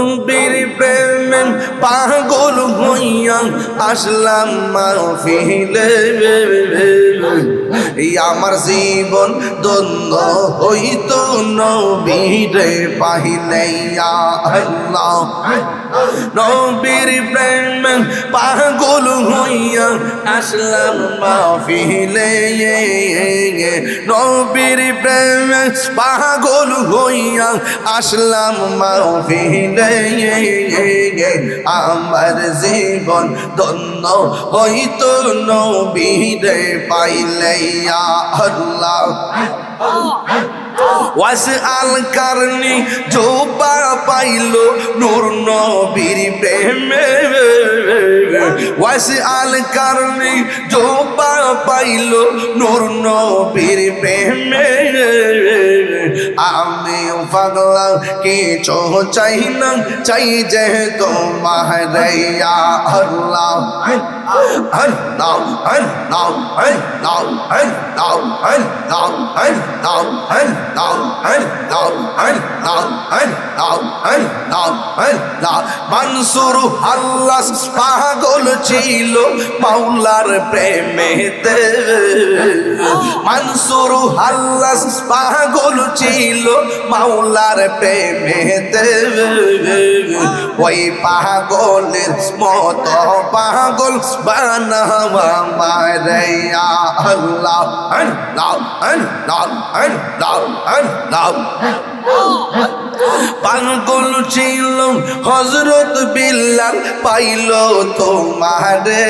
নবীর প্রেমে পাগল হইয়া আসলাম মাহফিলে আমার জীবন ধন্য হইতো নবীরে পাইলে ইয়া আল্লাহ নবীর প্রেমে পাগল হইয়া আসলাম মাহফিলে নবীর প্রেমে পাগল হইয়া আসলাম মাহফিলে আমার জীবন ধন্য হইতো নবীরে পাইলে ইয়া আল্লাহ ওয়াসআল কারনি জোবা পাইলো নূর নবীর প্রেমে ওয়াসআল কারনি জোবা পাইলো নূর নবীর প্রেমে আমি পাগলা কিছু চাই না চাই যে তোমার ইয়া আল্লাহ আল্লাহ আল্লাহ আল্লাহ আল্লাহ আল্লাহ আল্লাহ মানসুর আল্লাহ পাগল ছিল মাওলার প্রেমেতে মানসুর আল্লাহ পাগল ছিল মাওলার প্রেমেতে ওই পাগলের মত পাগল বানাওয়া মারিয়া আল্লাহ আল্লাহ আল্লাহ আল্লাহ আল্লাহ পাগল ছিল হযরত বিল্লাল পাইল তোমারে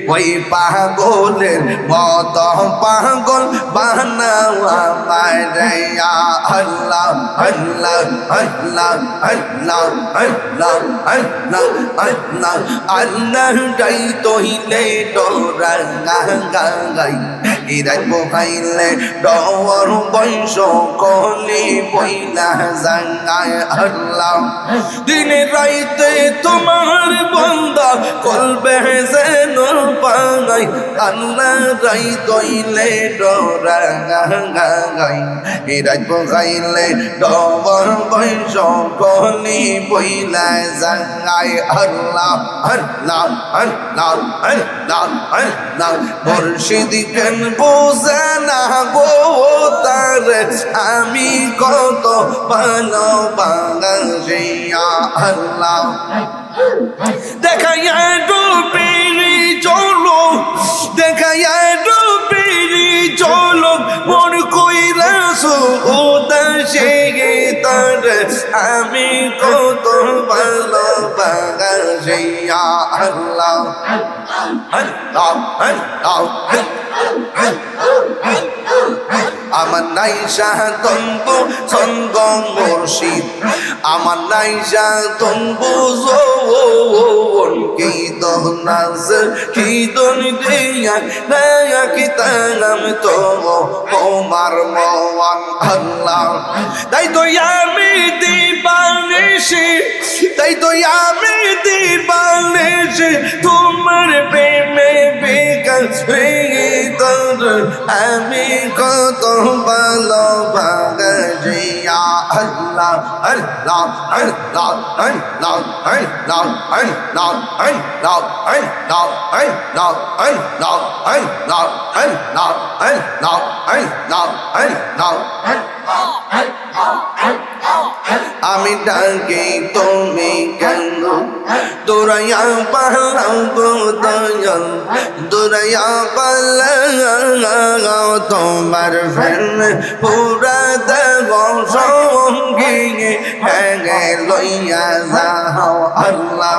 ওই পাগলের মত পাগল বানাওয়া মারিয়া আল্লাহ আল্লাহ আল্লাহ আল্লাহ আল্লাহ আল্লাহ আল্লাহ আল্লাহ গাই তহিলে ডোরা গাই ইরাই বহাইলে ডর বংশ কলি বইলা জাঙ্গায় আল্লাহ দিনে রাইতে তোমার বান্দা কলবে যেন পাগাই আল্লাহ রাই দইলে ডরা গাই ইরাই বহাইলে ডর বংশ কলি বইলা জাঙ্গায় আল্লাহ আল্লাহ আল্লাহ আল্লাহ আল্লাহ মুর্শিদ কেন বোঝে না গো তার আমি কত ভালোবাসি আল্লাহ দেখাইয়া ডুবিরি চলো দেখাইয়া ডুবিরি চলো মন কইরা সুদাসে তার আমি কত ভালোবাসি আল্লাহ আল্লাহ আল্লাহ আমার নাইশা তম্বু সঙ্গ মুর্শিদ আমার নাইশা তম্বু জোন কি দহনাজ কি দন দিয়া নয়া কি তানাম তো ওমার মওয়ান আল্লাহ তাই তো আমি দিবানিশি তাই তো আমি দিবানিশি তোমার প্রেমে বিকাশ হয়ে তোর আমি কত ভালোবাসি আল্লাহ আল্লাহ আল্লাহ আল্লাহ আল্লাহ আল্লাহ আল্লাহ আল্লাহ আল্লাহ আল্লাহ আল্লাহ আল্লাহ আল্লাহ আল্লাহ আল্লাহ আমি ডাকি তুমি কেন দৌড়াইয়া পালাও গো দয়াল দৌড়াইয়া পালাও তোমার ফেন পুরা দেব সঙ্গী হ্যাঁ লইয়া যাও আল্লাহ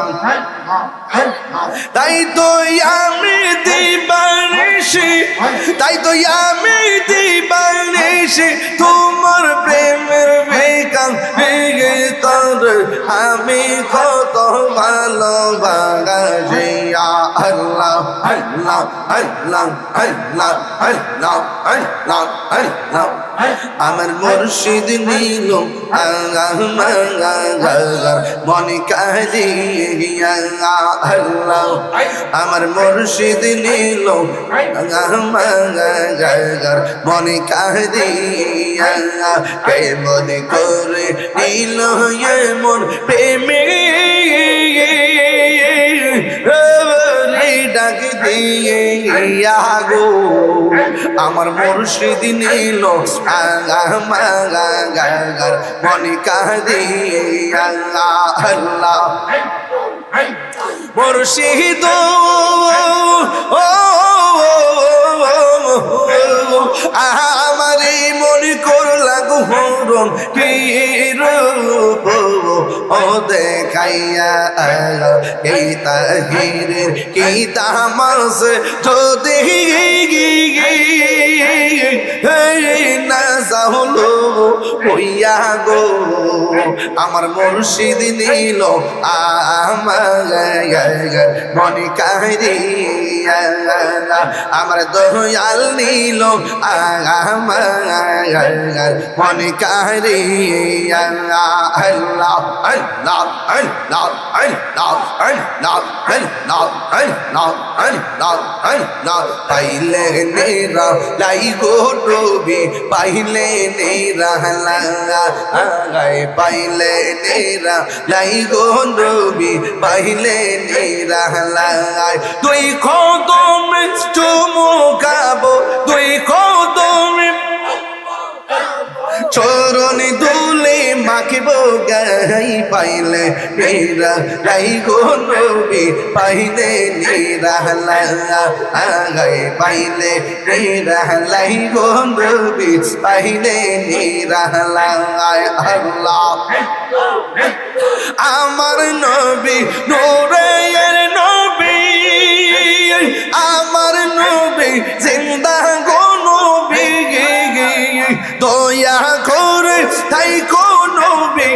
তাই তো আমি দিবানিশি তাই তো আমি দিবানিশি তোমার প্রেমের বেকার ভেঙে তোর আমি কত ভালোবাসি আল্লাহ আল্লাহ আল্লাহ আল্লাহ আল্লাহ আল্লাহ আল্লাহ আমার মুর্শিদ নীল মন কাঁদিয়া আল্লাহ আমার মুর্শিদ নীল মন কাঁদিয়া কেমন করে নীল মন প্রেমে ডাক দিয়ে গো আমার মুর্শিদ নীল মনে কাঁদিয়া আল্লাহ মুর্শিদ আমারে মনে করলা গোহরণ কি রূপ ও দেখাইয়া এই তাহিরের কি তামাস যদি না যাহলো হইয়া গো আমার মুর্শিদ নীল আমার মনে কাঁদিয়া আমার দয়াল নীল আমার মনে কাঁদিয়া আল্লাহ আল্লাহ আল্লাহ আল্লাহ আল্লাহ আল্লাহ আল্লাহ আল্লাহ আল্লাহ পাইলে নেরা লাই গো রবি পাইলে নেরা লাগাই পাইলে নেরা লাই গো রবি পাইলে নেরা লাগাই তুই কদম চুমুকাবো তুই কদম চরণ দুলে মাখিব গাই পাইলে নেরা লাই গো নবী পাইলে নেরা লাগাই পাইলে নেরা লাই গো নবী পাইলে নেরা লাগাই আল্লাহ আমার নবী নূরের নবী আমার নবী জিন্দা গো নবী দয়া করে তাই গো নবী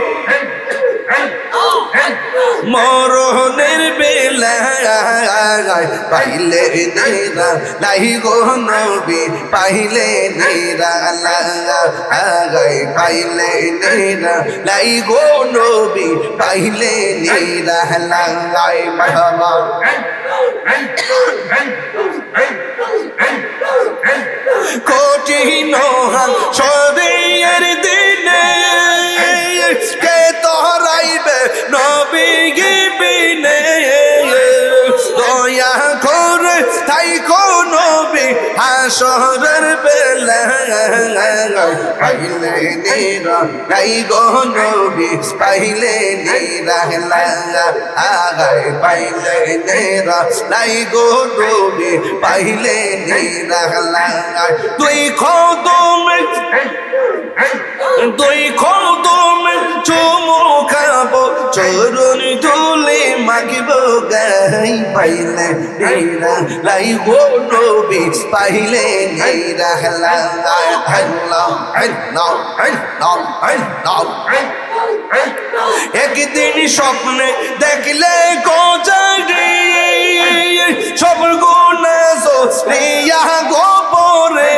মরণের বেলায় পাইলে নেরা লাই গো নবী পাইলে নেরা লাগাই পাইলে নেরা লাই গো নবী পাইলে নেরা লাগাই মারহাবা কঠিন সদের দিনে কে তোরাইবে নবী গিবিনে দয়া করে তাই কো নবী হাসরের বেলায় পাইলে নেরা লাই গো নবী পাইলে নেরা লাগাই পাইলে নেরা লাই গো নবী পাইলে নেরা লাগাই তুই কদম চুমুকাবো চরণ তুলে মাখিব গাই পাইলে নেরা লাই গো নবী পাইলে নেরা লাগাই আল্লাহ আল্লাহ আল্লাহ আল্লাহ একদিন স্বপ্নে দেখলে গোজারি সব গুনাহ সরিয়া গোপরে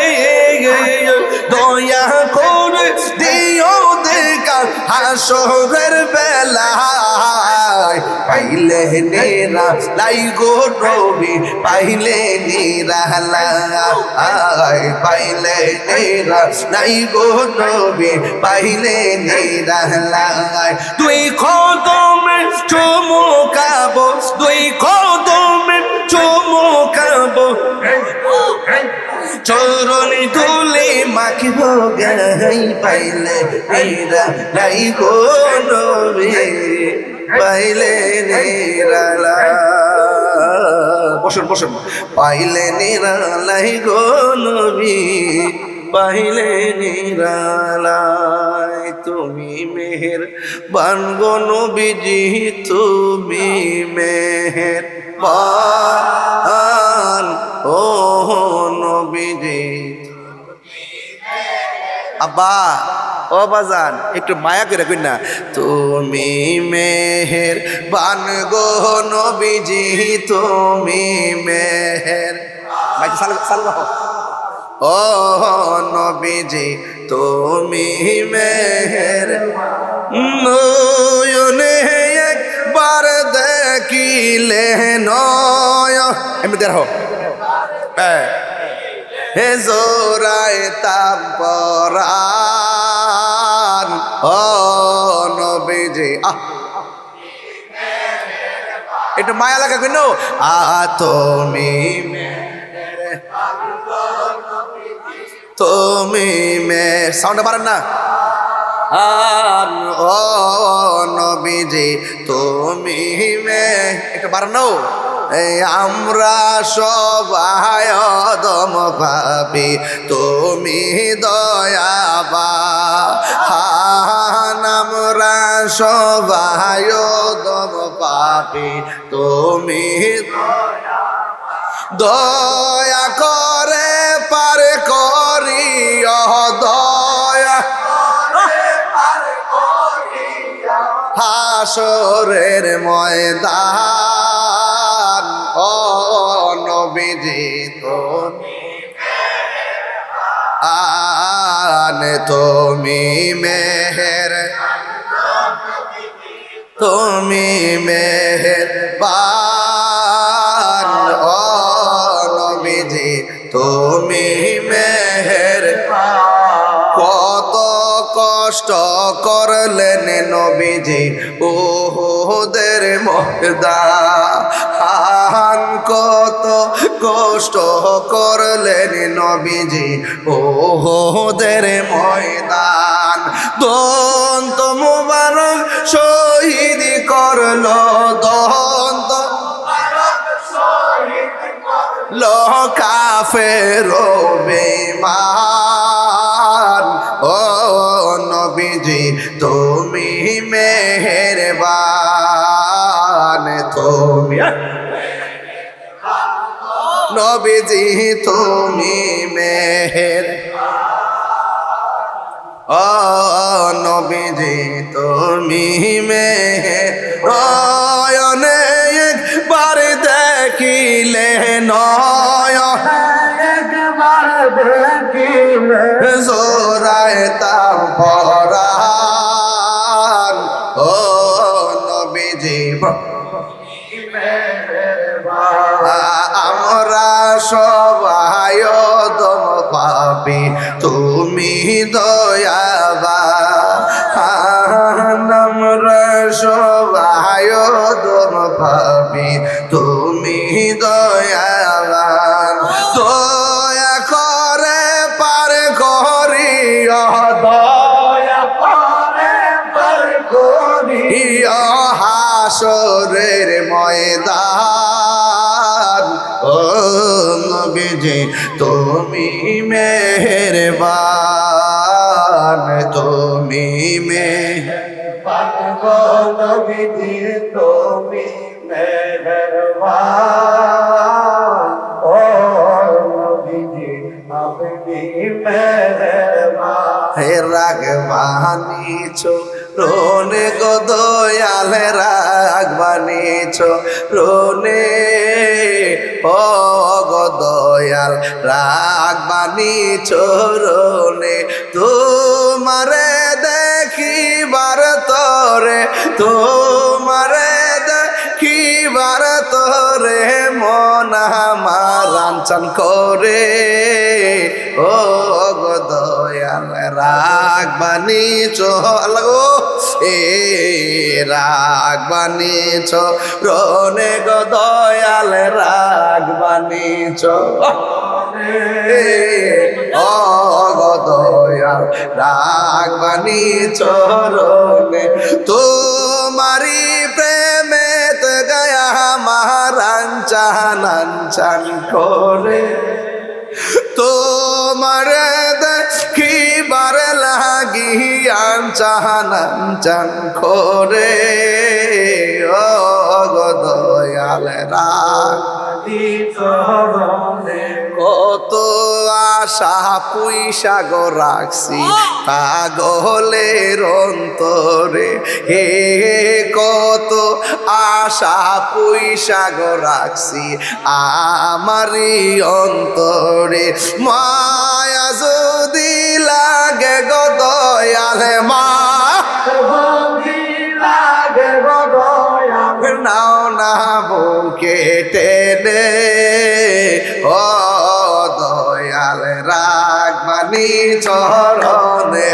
দয়া করে দিও দেখা হাসরের বেলায় পাইলে নেরা লাই গো নবী পাইলে নেরা লাগাই পাইলে নেরা লাই গো নবী পাইলে নেরা লাগাই তুই কদম চুমুকাবো তুই কদম চুমুকাবো চরণ তুলে মাখিব গাই পাইলে নেরা লাই গো নবী পাইলে নেরা বসুন বসুন পাইলে নেরা লাই গো নবী পাইলে নিরালাই তুমি মেহের বানগো নবীজি তুমি মেহের বান ও নবীজি আব্বা ও বাজান একটু মায়া করে কই না তুমি মেহের বান গো নবীজি তুমি মেহের ভাই সাল ও নবীজি তুমি মেহের নয়নে একবার দেখিলে নয় এমনি দেখ হে জোড়ায় তাম্পরান ও নবীজি একটু মায়া লাগা কেন তুমি তুমি মে সাউন্ড পারেন না ও নবীজি তুমি মে একটু পারেন না আমরা সবাই অদম পাপি তুমি দয়াবান আমরা সবাই অদম পাপি তুমি দয়া করে পার করি দয়া হাসরের ময়দান ও নবীজি তুমি মেহের তুমি মেহেরবান ও নবীজি তুমি মেহেরবান কত কষ্ট করলেন নবীজি ওদের ময়দান কত কষ্ট করলেন নবীজি ওদের ময়দান দন্ত মুবারক শহীদ করলো দন্ত কাফের বেঈমান ও নবীজি তুমি মেহেরবান তুমি নবীজি তুমি মেহের ও নবীজি তুমি মেহের নয়নে একবার দেখিলে নয় একবার দেখিলে জোড়ায় তাম্পরান ও নবীজি আমরা সবাই অদম পাপি তুমি দয়াবান আমরা সবাই অদম পাপি তুমি দয়াবান দয়া করে পার করি দয়া করে পার করি হাসরের ময়দান ও নবীজি তুমি মেহেরবান তুমি মেহেরবান নবীজি তুমি মেহেরবান ও নবীজি আপনি মেহেরবান হে রাগবানিছ রোনে গো দয়াল রাগবানিছ রোনে ও গো দয়াল রাগবানিছ রোনে তোমারে দেখিবার তরে তোমারে দেখিবার তরে মন আমার রাঞ্চন করে ও গো দয়াল রাগবানিছ লাগো এ রাগবানিছ রনে গো দয়াল রাগবানিছ ও গো দয়াল রাগবানিছ রনে তোমারি প্রেমেত গয়া মারাঞ্চান করে তোমার দেখিবার লাগি আঞ্চান করে ও গো দয়াল কত আশা পুইসা গো রাখছি পাগলের অন্তরে হে কত আশা পয়সা গো রাখছি আমারি অন্তরে মায়া যদি লাগে গো দয়ালে মা নাও না বুকে টেনে ও দয়াল রাখবানি চরণে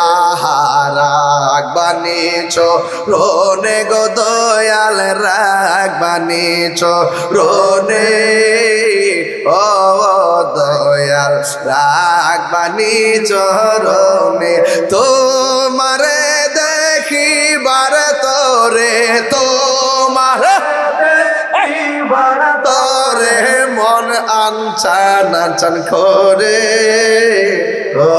আহা রাখবানি চরণে গো দয়াল রাখবানি চরণে ও দয়াল রাখবানি চরণে তোমারে দেখিবার তোরে তোমার তোরে মন আনচান আনচান করে ও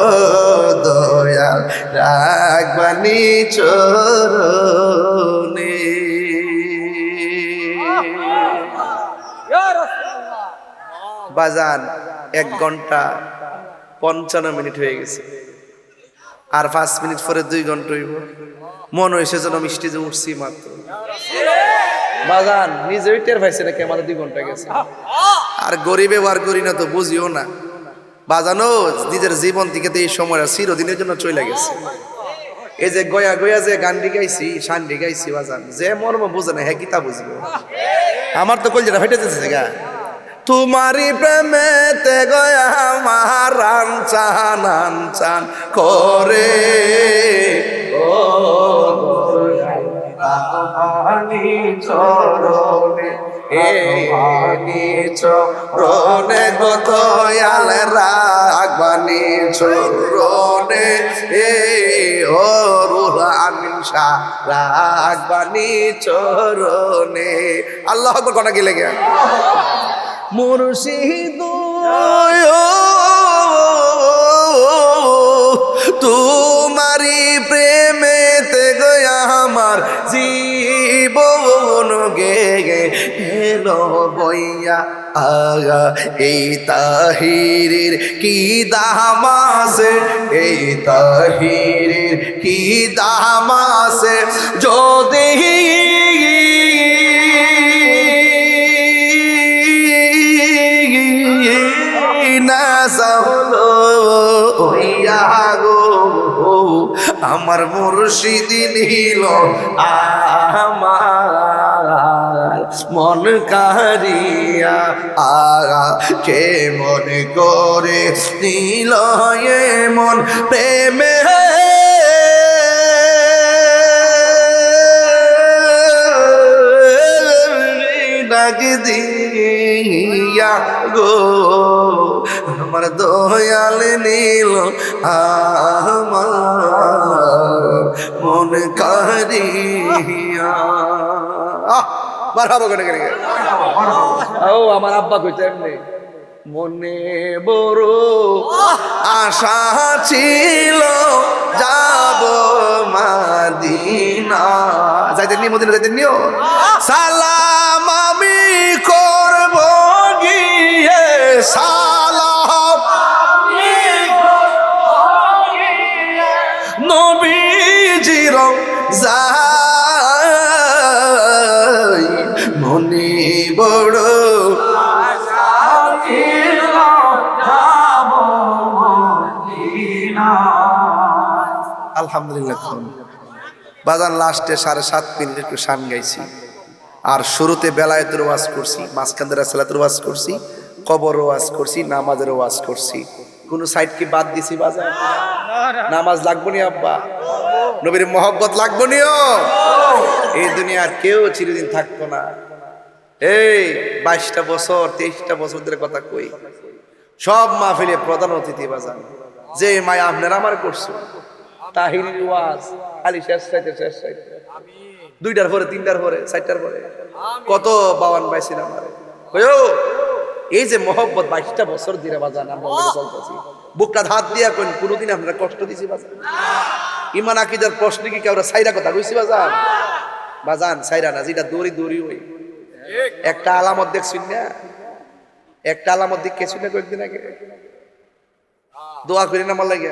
দয়াল রাখবানি চরণে। বাজান 1 ঘন্টা 55 মিনিট হয়ে গেছে, আর 5 মিনিট পরে 2 ঘন্টা হইব। মন হয়েছে যেন মিষ্টি যে উঠছি মাত্র। বাজান নিজেই টের পাইছে নাকি আমাদের 2 ঘন্টা গেছে। আর গরিবে বার করি না তো বুঝিও না বাজানো, নিজের জীবন থেকে তো এই সময়টা চিরদিনের জন্য চলে গেছে। এই যে গয়া গয়া যে গানটি গাইছি শান্তি গাইছি বাজান, যে মর্ম বুঝে না হ্যাঁ কিতা বুঝবো। আমার তো কলজাটা ফেটে যাচ্ছে গা। তোমারি প্রেমেতে গয়া আমার আনচান আনচান করে ও রাখবানি চরণে চরণে গো দয়াল রাখবানি চরণে ও রুহুল আমিন শাহ রাখবানি চরণে। আল্লাহ আকবার কোনা গেলে গে মুর্শিদ তোমারি প্রেমেতে গয়া আমার জীবন গে গেলো বইয়া আগা এই তাহিরের কি দাম আছে, এই তাহিরের কি দাম আছে যদি না সাহলো হইয়া গো আমার মুর্শিদ নিল আমার মন কারিয়া আগা কে মনে করে নিল মন প্রেমে ডাক দিয়া গো আমার দয়াল নীল আমার মন কারিয়া। মারহাবা করে করে ও আমার আব্বা কইতে এমনি মনে বড় আশা ছিল যাব মদিনা। যাইতেন নি মদিনা যাইতেন নিও সালাম আমি করব গিয়ে সালাম নবীজির যাই মনে বড় আলহামদুলিল্লাহ। বাজান লাস্টে 7.5 মিনিট একটু শান গাইছি, আর শুরুতে বেলায়েতের ওয়াজ করছি, মাঝখান দিয়ে সালাতের ওয়াজ করছি, কবর ওয়াজ করছি, নামাজের ওয়াজ করছি। কোন সাইড কি বাদ দিছি বাজান? নামাজ লাগবো নি আব্বা, নবীর মহব্বত লাগবো নিও। এই দুনিয়ার কেউ চিরদিন থাকতো না। এই 22টা বছর 23টা বছর ধরে কথা কই, সব মাহফিলে প্রধান অতিথি বাজান যে মায়া আপনারা আমার করছো। তাহিরির ওয়াজ খালি শেষ চাইতে 2টার পরে 3টার পরে 4টার পরে কত বাওয়ান পাইছিল আমারে। এই যে মহব্বত 22টা বছর ধরে বাজান আমরা চলতেছি, বুকটা হাত দিয়া কোন কোনদিন আপনারা কষ্ট দিছি বাজান? ইমান আকীদার প্রশ্ন কি কেউ সাইরা কথা কইছি বাজান? বাজান সাইরা না, যেটা দৌড়ি দৌড়ি ওই একটা আলামত দেখছিস না, একটা আলামত দেখেছি না কয়েকদিন আগে, দোয়া করি না আমার লাগে